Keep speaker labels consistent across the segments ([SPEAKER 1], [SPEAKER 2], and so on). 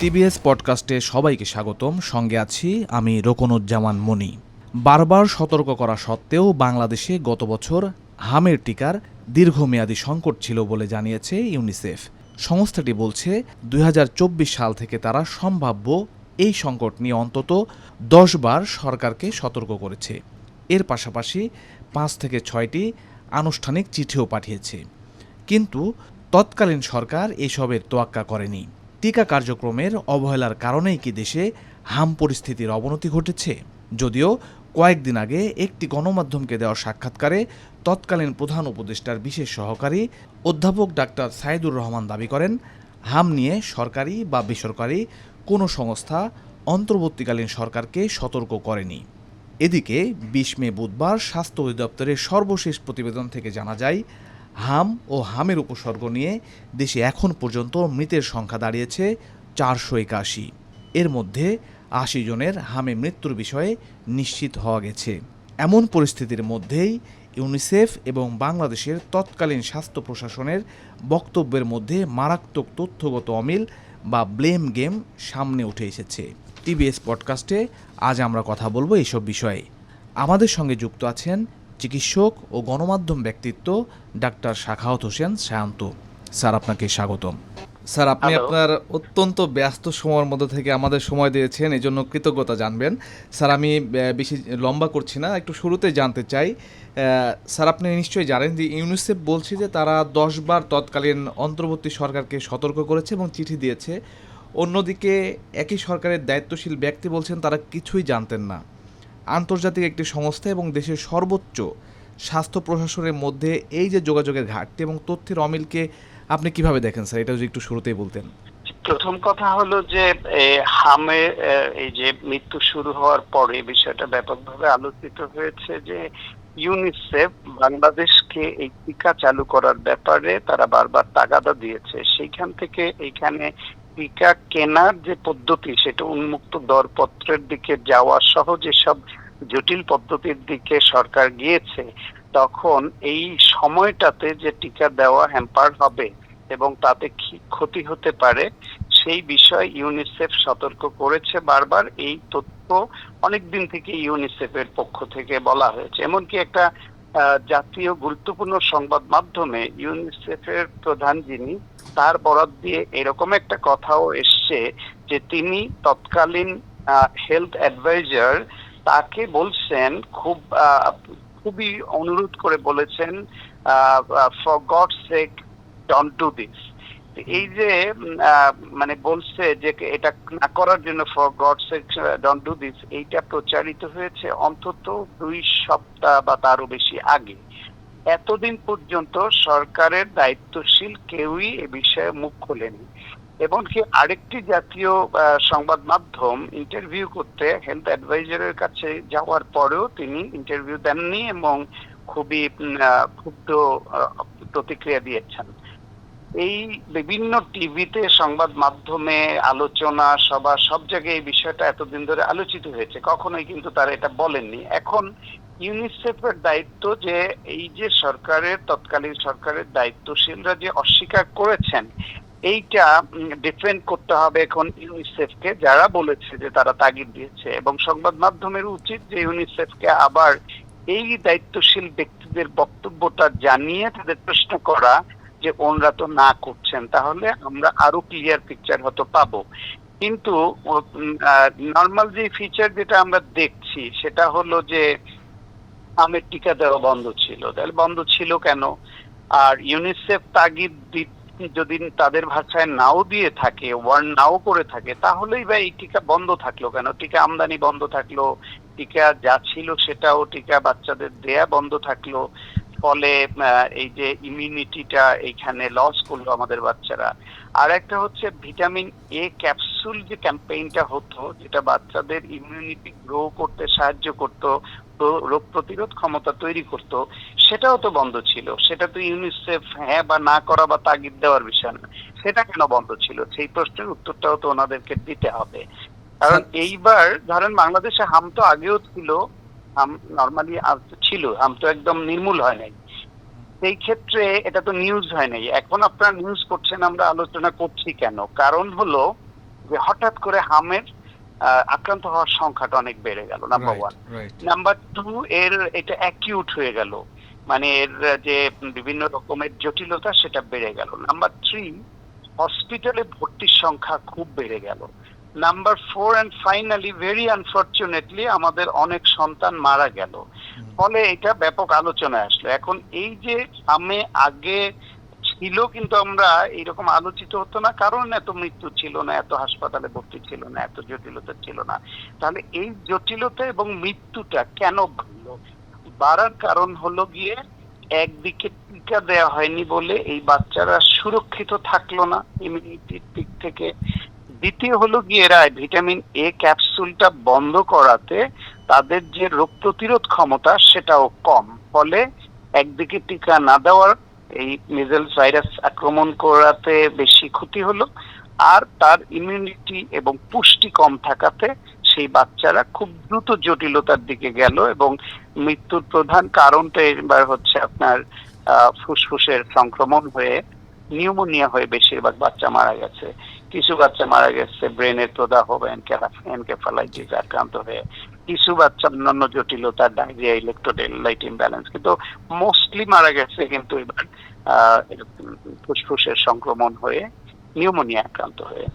[SPEAKER 1] TBS পডকাস্টে সবাইকে স্বাগতম। সঙ্গে আছি আমি রোকনুজ্জামান মনি। বারবার সতর্ক করা সত্ত্বেও বাংলাদেশে গত বছর হামের টিকার দীর্ঘমেয়াদী সংকট ছিল বলে জানিয়েছে ইউনিসেফ। সংস্থাটি বলছে 2024 সাল থেকে তারা সম্ভাব্য এই সংকট নিয়ে অন্তত 10 বার সরকারকে সতর্ক করেছে। এর পাশাপাশি 5 থেকে 6টি আনুষ্ঠানিক চিঠিও পাঠিয়েছে। কিন্তু তৎকালীন সরকার এসবের তোয়াক্কা করেনি। টিকা কার্যক্রমের অবহেলার কারণেই কি দেশে হাম পরিস্থিতির অবনতি ঘটেছে? যদিও কয়েকদিন আগে একটি গণমাধ্যমকে দেওয়া সাক্ষাৎকারে তৎকালীন প্রধান উপদেষ্টার বিশেষ সহকারী অধ্যাপক ডাক্তার সাইদুর রহমান দাবি করেন, হাম নিয়ে সরকারি বা বেসরকারি কোনো সংস্থা অন্তর্বর্তীকালীন সরকারকে সতর্ক করেনি। এদিকে 20 মে বুধবার স্বাস্থ্য অধিদপ্তরের সর্বশেষ প্রতিবেদন থেকে জানা যায়, হাম ও হামের উপসর্গ নিয়ে দেশে এখন পর্যন্ত মৃতের সংখ্যা দাঁড়িয়েছে 481। এর মধ্যে 80 জনের হামে মৃত্যুর বিষয়ে নিশ্চিত হওয়া গেছে। এমন পরিস্থিতির মধ্যেই ইউনিসেফ এবং বাংলাদেশের তৎকালীন স্বাস্থ্য প্রশাসনের বক্তব্যের মধ্যে মারাত্মক তথ্যগত অমিল বা ব্লেম গেম সামনে উঠে এসেছে। টিবিএস পডকাস্টে আজ আমরা কথা বলবো এইসব বিষয়ে। আমাদের সঙ্গে যুক্ত আছেন চিকিৎসক ও গণমাধ্যম ব্যক্তিত্ব ডাক্তার সাখাওয়াত হোসেন সায়ন্ত। স্যার, আপনাকে স্বাগতম। স্যার, আপনি আপনার অত্যন্ত ব্যস্ত সময়ের মধ্যে থেকে আমাদের সময় দিয়েছেন, এই জন্য কৃতজ্ঞতা জানবেন। স্যার, আমি বেশি লম্বা করছি না, একটু শুরুতে জানতে চাই, স্যার আপনি নিশ্চয়ই জানেন যে ইউনিসেফ বলছে যে তারা 10 বার তৎকালীন অন্তর্বর্তী সরকারকে সতর্ক করেছে এবং চিঠি দিয়েছে। অন্যদিকে একই সরকারের দায়িত্বশীল ব্যক্তি বলছেন তারা কিছুই জানতেন না। আন্তর্জাতিক একটি সংস্থা এবং দেশের সর্বোচ্চ স্বাস্থ্য প্রশাসনের মধ্যে এই যে যোগাযোগের ঘাটতি এবং তথ্যের অমিলকে আপনি কিভাবে দেখেন স্যার? এটা যদি একটু শুরুতেই বলতেন।
[SPEAKER 2] প্রথম কথা হলো যে হামে এই যে মৃত্যু শুরু হওয়ার পরে বিষয়টা ব্যাপকভাবে আলোচিত হয়েছে যে ইউনিসেফ বাংলাদেশকে এই টিকা চালু করার ব্যাপারে তারা বারবার তাগাদা দিয়েছে। সেইখান থেকে এইখানে টিকা কেনার যে পদ্ধতি সেটা উন্মুক্ত দরপত্রের দিকে যাওয়া সহ যেসব জটিল পদ্ধতির দিকে সরকার গিয়েছে, তখন এই সময়টাতে যে টিকা দেওয়া হ্যাম্পার হবে এবং তাতে কি ক্ষতি হতে পারে সেই বিষয়ে ইউনিসেফ সতর্ক করেছে বারবার। এই তথ্য অনেকদিন থেকে ইউনিসেফের পক্ষ থেকে বলা হয়েছে। এমনকি একটা জাতীয় গুরুত্বপূর্ণ সংবাদ মাধ্যমে ইউনিসেফের প্রধান যিনি, তার বরাত দিয়ে এরকম একটা কথাও এসছে যে তিনি তৎকালীন হেলথ অ্যাডভাইজার তাকে বলছেন, খুবই অনুরোধ করে বলেছেন, for gods sec don't do this. এই যে মানে বলছে যে এটা না করার জন্য, for gods sec don't do this, এইটা প্রচারিত হয়েছে অন্তত 2 সপ্তাহ বা তারও বেশি আগে। এতদিন পর্যন্ত সরকারের দায়িত্বশীল কেউই এ বিষয়ে মুখ খোলেনি। এমনকি আরেকটি জাতীয় সংবাদ মাধ্যম ইন্টারভিউ করতে হেলথ অ্যাডভাইজারের কাছে যাওয়ার পরেও তিনি ইন্টারভিউ দেননি এবং খুবই ক্ষুব্ধ প্রতিক্রিয়া দিয়েছেন। এই বিভিন্ন টিভিতে, সংবাদ মাধ্যমে, আলোচনা সভা, সব জায়গায় এই বিষয়টা এতদিন ধরে আলোচিত হয়েছে, কখনোই কিন্তু তারা এটা বলেননি। এখন ইউনিসেফের দায়িত্ব যে এই যে তৎকালীন সরকারের দায়িত্বশীলরা যে অস্বীকার করেছেন, এইটা ডিফেন্ড করতে হবে এখন ইউনিসেফকে, যারা বলেছে যে তারা তাগিদ দিয়েছে, এবং সংবাদ মাধ্যমের উচিত যে ইউনিসেফকে আবার এই দায়িত্বশীল ব্যক্তিদের বক্তব্যটা জানিয়ে তাদের প্রশ্ন করা যে ওনরা তো না করছেন, তাহলে আমরা আরো ক্লিয়ার পিকচার হয়তো পাবো। কিন্তু নর্মাল যে ফিচার যেটা আমরা দেখছি সেটা হলো যে আমের টিকা দেওয়া বন্ধ ছিল। তাহলে বন্ধ ছিল কেন? আর ইউনিসেফ তাগিদ যদি তাদের ভাষায় নাও দিয়ে থাকে, ওয়ার্ন নাও করে থাকে, তাহলেই বা এই টিকা বন্ধ থাকলো কেন? টিকা আমদানি বন্ধ থাকলো, টিকা যা ছিল সেটাও, টিকা বাচ্চাদের দেয়া বন্ধ থাকলো, ফলে এই যে ইমিউনিটিটা এইখানে লস করলো আমাদের বাচ্চারা। আর একটা হচ্ছে ভিটামিন এ ক্যাপসুল যে ক্যাম্পেইনটা হতো, যেটা বাচ্চাদের ইমিউনিটি গ্রো করতে সাহায্য করতো, রোগ প্রতিরোধ ক্ষমতা তৈরি করত, সেটাও তো বন্ধ ছিল। সেটা তো ইউনিসেফ হ্যাঁ বা না করা বা তাগিদ দেওয়ার বিষয় না। সেটা কেন বন্ধ ছিল? সেই প্রশ্নের উত্তরটাও তো ওনাদেরকে দিতে হবে। কারণ এইবার ধরেন বাংলাদেশে হাম তো আগেও ছিল, হাম নর্মালি ছিল, হাম তো একদম নির্মূল হয় নাই। সেই ক্ষেত্রে এটা তো নিউজ হয় নাই। এখন আপনারা নিউজ করছেন, আমরা আলোচনা করছি কেন? কারণ হলো যে হঠাৎ করে হামের আক্রান্ত হওয়ার সংখ্যাটা অনেক বেড়ে গেল, নাম্বার ওয়ান। নাম্বার টু, এটা অ্যাকিউট হয়ে গেল, মানে এর যে বিভিন্ন রকমের জটিলতা সেটা বেড়ে গেল। নাম্বার থ্রি, হসপিটালে ভর্তির সংখ্যা খুব বেড়ে গেল। Number four and finally, very unfortunately, আমাদের অনেক সন্তান মারা গেল। ফলে এটা ব্যাপক আলোচনায় আসলো। এখন এই যে আগে ছিল, কিন্তু আমরা এইরকম আলোচিত হতো না, কারণ এত মৃত্যু ছিল না, এত হাসপাতালে ভর্তি ছিল না, এত জটিলতা ছিল না। তাহলে এই জটিলতা এবং মৃত্যুটা কেন বাড়লো? বাড়ার কারণ হলো গিয়ে, একদিকে টিকা দেওয়া হয়নি বলে এই বাচ্চারা সুরক্ষিত থাকলো না ইমিউনিটির দিক থেকে। দ্বিতীয় হলো গিয়ে, এরা ভিটামিন এ ক্যাপসুলটা বন্ধ করাতে তাদের যে রোগ প্রতিরোধ ক্ষমতা সেটাও কম। ফলে একদিকে টিকা না দেওয়ার, এই মিজেলস ভাইরাস আক্রমণ করাতে বেশি ক্ষতি হলো, আর তার ইমিউনিটি এবং পুষ্টি কম থাকাতে সেই বাচ্চারা খুব দ্রুত জটিলতার দিকে গেল, এবং মৃত্যুর প্রধান কারণটা এবার হচ্ছে আপনার ফুসফুসের সংক্রমণ হয়ে নিউমোনিয়া হয়ে বেশিরভাগ বাচ্চা মারা গেছে। কিছু বাচ্চা মারা গেছে ব্রেনের প্রদাহ বা এনকেফালাইটিস আক্রান্ত হয়ে, কিছু বাচ্চা অন্যান্য জটিলতা, ডায়রিয়া, ইলেকট্রোলাইট ইমব্যালেন্স, কিন্তু মোস্টলি মারা গেছে কিন্তু এবার ফুসফুসের সংক্রমণ হয়ে নিউমোনিয়া আক্রান্ত হয়ে।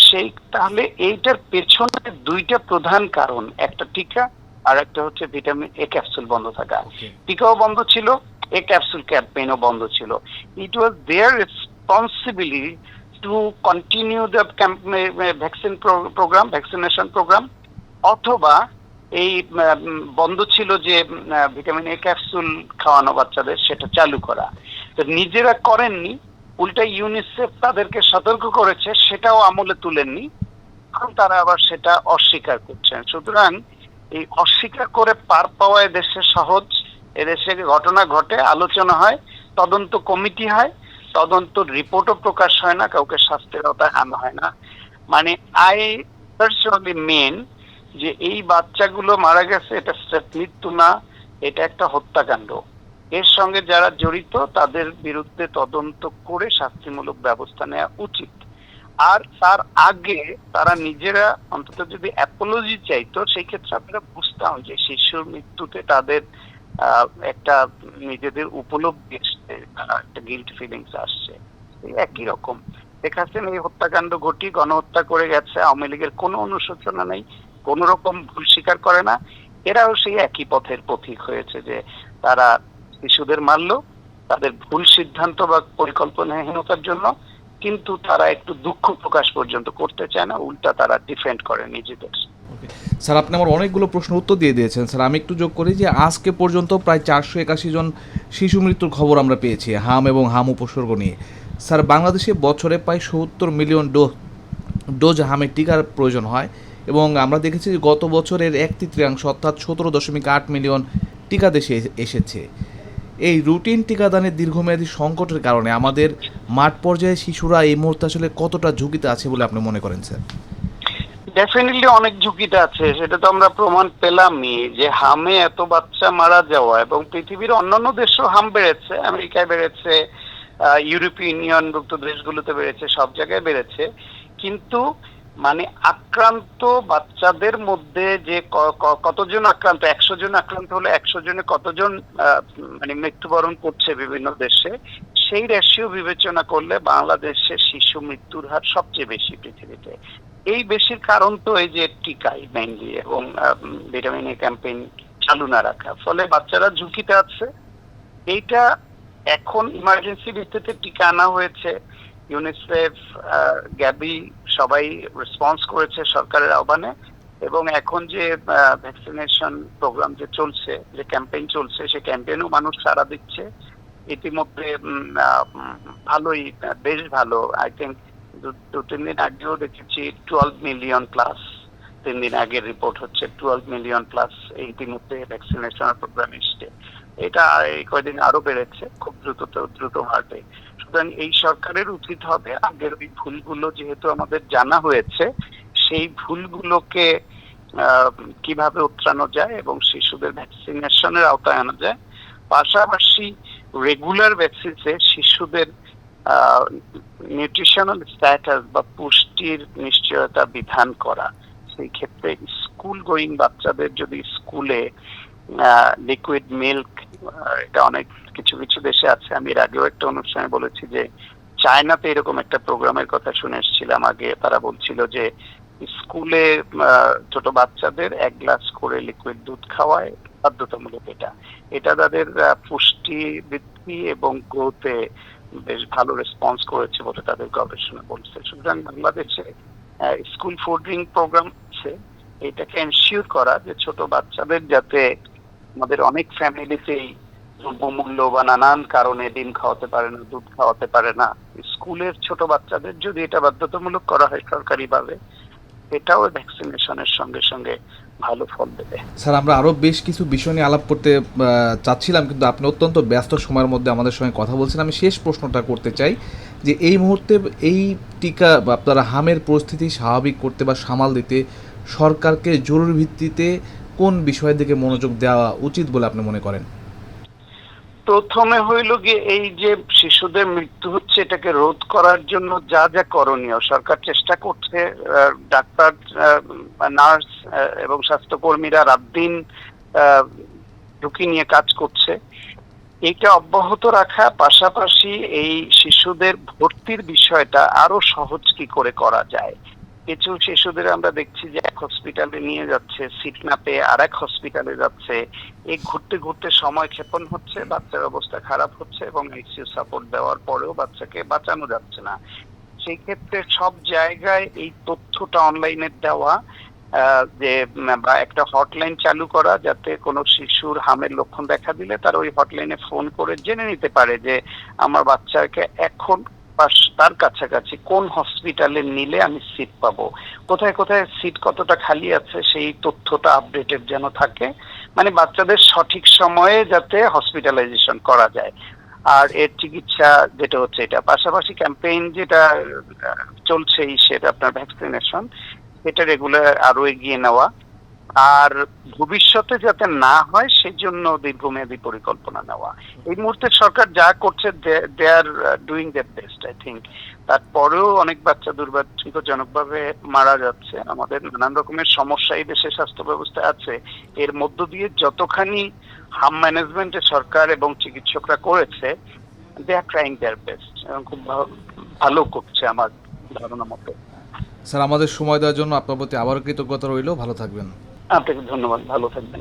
[SPEAKER 2] সেই তাহলে এইটার পেছনে দুইটা প্রধান কারণ, একটা টিকা আর একটা হচ্ছে ভিটামিন এ ক্যাপসুল বন্ধ থাকা। টিকাও বন্ধ ছিল, এ ক্যাপসুল ক্যাম্পেইনও বন্ধ ছিল। It was their responsibility to continue the vaccination programme, অথবা এই বন্ধ ছিল যে ভিটামিন এ ক্যাপসুল খাওয়ানো বাচ্চাদের, সেটা চালু করা। তো নিজেরা করেননি, উল্টা ইউনিসেফ তাদেরকে সতর্ক করেছে, সেটাও আমলে তুলেননি, এখন তারা আবার সেটা অস্বীকার করছেন। সুতরাং এই অস্বীকার করে পার পাওয়া এদেশে সহজ, এদেশে ঘটনা ঘটে, আলোচনা হয়, তদন্ত কমিটি হয়, তদন্ত রিপোর্টও প্রকাশ হয় না, কাউকে শাস্তির আওতায় আনা হয় না। মানে আই পার্সোনালি মেন যে এই বাচ্চাগুলো মারা গেছে, এটা মৃত্যু না, এটা একটা হত্যাকাণ্ড। এর সঙ্গে যারা জড়িত তাদের বিরুদ্ধে তদন্ত করে শাস্তিমূলক ব্যবস্থা নেওয়া উচিত। আর তার আগে তারা নিজেরা অন্তত যদি অ্যাপোলজি চাইতো, সেই ক্ষেত্রে আপনারা বুঝতাম যে শিশুর মৃত্যুতে তাদের একটা নিজেদের উপলব্ধি আসছে, একটা গিল্ট ফিলিংস আসছে। একই রকম দেখাচ্ছেন, এই হত্যাকাণ্ড ঘটিয়ে গণহত্যা করে গেছে, আওয়ামী লীগের কোনো অনুশোচনা নেই, কোন রকম ভুল স্বীকার করে না। এরাও সেই একই পথের পথিক হয়েছে, যে তারা শিশুদের মারলো তাদের ভুল সিদ্ধান্ত বা পরিকল্পনাহীনতার জন্য, কিন্তু তারা একটু দুঃখ প্রকাশ পর্যন্ত করতে চায় না, উল্টা তারা ডিফেন্ড করে নিজেদের।
[SPEAKER 1] স্যার, আপনি আমার অনেকগুলো প্রশ্ন উত্তর দিয়ে দিয়েছেন। স্যার, আমি একটু যোগ করি যে আজকে পর্যন্ত প্রায় 481 জন শিশু মৃত্যুর খবর আমরা পেয়েছি হাম এবং হাম উপসর্গ নিয়ে। স্যার, বাংলাদেশে বছরে প্রায় 70 মিলিয়ন ডোজ হামের টিকার প্রয়োজন হয়, এবং আমরা দেখেছি যে গত বছরের 1/3 অর্থাৎ 17.8 মিলিয়ন টিকা দেশে এসেছে। এই রুটিন টিকাদানের দীর্ঘমেয়াদী সংকটের কারণে আমাদের মাঠ পর্যায়ে শিশুরা এই মুহূর্তে আসলে কতটা ঝুঁকিতে আছে বলে আপনি মনে করেন স্যার?
[SPEAKER 2] ডেফিনেটলি অনেক ঝুঁকিতে আছে, সেটা তো আমরা প্রমাণ পেলামই, যে হামে এত বাচ্চা মারা যাওয়া, এবং পৃথিবীর অন্যান্য দেশেও হাম বেড়েছে, আমেরিকায় বেড়েছে, ইউরোপীয় ইউনিয়নভুক্ত দেশগুলোতে বেড়েছে, সব জায়গায় বেড়েছে, কিন্তু মানে আক্রান্ত বাচ্চাদের মধ্যে যে কতজন আক্রান্ত, 100 জন আক্রান্ত হলে 100 জনে কতজন মানে মৃত্যুবরণ করছে বিভিন্ন দেশে, সেই রেশিও বিবেচনা করলে বাংলাদেশের শিশু মৃত্যুর হার সবচেয়ে বেশি পৃথিবীতে। এই বেশির কারণ তো এই যে টিকাই মেইনলি, এবং ভিটামিন এ ক্যাম্পেইন চালু না রাখা, ফলে বাচ্চারা ঝুঁকিতে আছে। এইটা এখন ইমার্জেন্সি ভিত্তিতে টিকা আনা হয়েছে, ইউনিসেফ, গ্যাবি সবাই রেসপন্স করেছে সরকারের আহ্বানে, এবং এখন যে ভ্যাকসিনেশন প্রোগ্রাম যে চলছে, যে ক্যাম্পেইন চলছে, সেই ক্যাম্পেইনও মানুষ সাড়া দিচ্ছে ইতিমধ্যে। ভালোই, বেশ ভালো। আই থিঙ্ক 2-3 দিন আগেও দেখেছি 12 মিলিয়ন প্লাস, 3 দিন আগের রিপোর্ট হচ্ছে 12 মিলিয়ন প্লাস ইতিমধ্যে ভ্যাকসিনেশন প্রোগ্রাম এসছে। এটা এই কয়েকদিন আরো বেড়েছে, খুব দ্রুত হারবে। সুতরাং এই সরকারের উচিত হবে আগের ওই ভুলগুলো যেহেতু আমাদের জানা হয়েছে, সেই ভুলগুলোকে কিভাবে উতরানো যায় এবং শিশুদের ভ্যাকসিনেশনের আওতায় আনা যায়, পাশাপাশি রেগুলার বেসিসে শিশুদের নিউট্রিশনাল স্ট্যাটাস বা পুষ্টির নিশ্চয়তা বিধান করা। সেই ক্ষেত্রে স্কুল গোয়িং বাচ্চাদের যদি স্কুলে লিকুইড মিল্ক, এটা অনেক কিছু কিছু দেশে আছে। আমি এর আগেও একটা অনুষ্ঠানে বলেছি যে চায়নাতে এরকম একটা প্রোগ্রামের কথা শুনে এসেছিলাম আগে। তারা বলছিল যে স্কুলে ছোট বাচ্চাদের 1 গ্লাস করে লিকুইড দুধ খাওয়ায় বাধ্যতামূলক। এটা তাদের পুষ্টি বৃদ্ধি এবং গ্রোথে বেশ ভালো রেসপন্স করেছে বলে তাদের গবেষণা বলছে। সুতরাং বাংলাদেশে স্কুল ফুডিং প্রোগ্রাম আছে, এটাকে এনশিওর করা যে ছোট বাচ্চাদের যাতে, আমাদের অনেক ফ্যামিলিতেই দ্রব্যমূল্য বা নানান কারণে ডিম খাওয়াতে পারে না, দুধ খাওয়াতে পারে না, স্কুলের ছোট বাচ্চাদের যদি এটা বাধ্যতামূলক করা হয় সরকারিভাবে, এটাও ভ্যাকসিনেশনের সঙ্গে সঙ্গে ভালো ফল দেবে।
[SPEAKER 1] স্যার, আমরা আরও বেশ কিছু বিষয় নিয়ে আলাপ করতে চাচ্ছিলাম, কিন্তু আপনি অত্যন্ত ব্যস্ত সময়ের মধ্যে আমাদের সঙ্গে কথা বলছেন। আমি শেষ প্রশ্নটা করতে চাই যে এই মুহূর্তে এই টিকা বা আপনারা হামের পরিস্থিতি স্বাভাবিক করতে বা সামাল দিতে সরকারকে জরুরি ভিত্তিতে কোন বিষয়ের দিকে মনোযোগ দেওয়া উচিত বলে আপনি মনে করেন?
[SPEAKER 2] প্রথমে হইল গিয়ে এই যে শিশুদের মৃত্যু হচ্ছে, এটাকে রোধ করার জন্য যা যা করণীয় সরকার চেষ্টা করছে। ডাক্তার, নার্স এবং স্বাস্থ্যকর্মীরা রাত দিন ঝুঁকি নিয়ে কাজ করছে। এটা অব্যাহত রাখা, পাশাপাশি এই শিশুদের ভর্তির বিষয়টা আরো সহজ কি করে করা যায়। কিছু শিশুদের আমরা দেখছি যে এক হসপিটালে নিয়ে যাচ্ছে, সিট না পেয়ে আর এক হসপিটালে যাচ্ছে। এই ঘুরতে ঘুরতে সময় ক্ষেপণ হচ্ছে, বাচ্চার অবস্থা খারাপ হচ্ছে এবং আইসিইউ সাপোর্ট দেওয়ার পরেও বাচ্চাকে বাঁচানো যাচ্ছে না। সেই ক্ষেত্রে সব জায়গায় এই তথ্যটা অনলাইনে দেওয়া, যে বা একটা হটলাইন চালু করা, যাতে কোনো শিশুর হামের লক্ষণ দেখা দিলে তার ওই হটলাইনে ফোন করে জেনে নিতে পারে যে আমার বাচ্চাকে এখন তার কাছাকাছি কোন হসপিটালে নিলে আমি সিট পাবো, কোথায় কোথায় সিট কতটা খালি আছে সেই তথ্যটা আপডেটেড যেন থাকে। মানে বাচ্চাদের সঠিক সময়ে যাতে হসপিটালাইজেশন করা যায়। আর এর চিকিৎসা যেটা হচ্ছে, এটা পাশাপাশি ক্যাম্পেইন যেটা চলছেই, সেটা আপনার ভ্যাকসিনেশন, এটা রেগুলার আরো এগিয়ে নেওয়া। আর ভবিষ্যতে যাতে না হয় সেই জন্য দীর্ঘমেয়াদী পরিকল্পনা নেওয়া। এই মুহূর্তে সরকার যা করছে, they are doing their best I think. তারপরেও অনেক বাচ্চা দুর্ভাগ্যজনকভাবে মারা যাচ্ছে। আমাদের নানান রকমের সমস্যা এই দেশে স্বাস্থ্য ব্যবস্থা আছে। এর মধ্য দিয়ে যতখানি হাম ম্যানেজমেন্টে সরকার এবং চিকিৎসকরা করেছে, দে আর ট্রাইং দেয়ার বেস্ট এবং খুব ভালো করছে আমার ধারণা মতো।
[SPEAKER 1] স্যার, আমাদের সময় দেওয়ার জন্য আপনার প্রতি আবারও কৃতজ্ঞতা রইল। ভালো থাকবেন।
[SPEAKER 2] আপনাকে ধন্যবাদ, ভালো থাকবেন।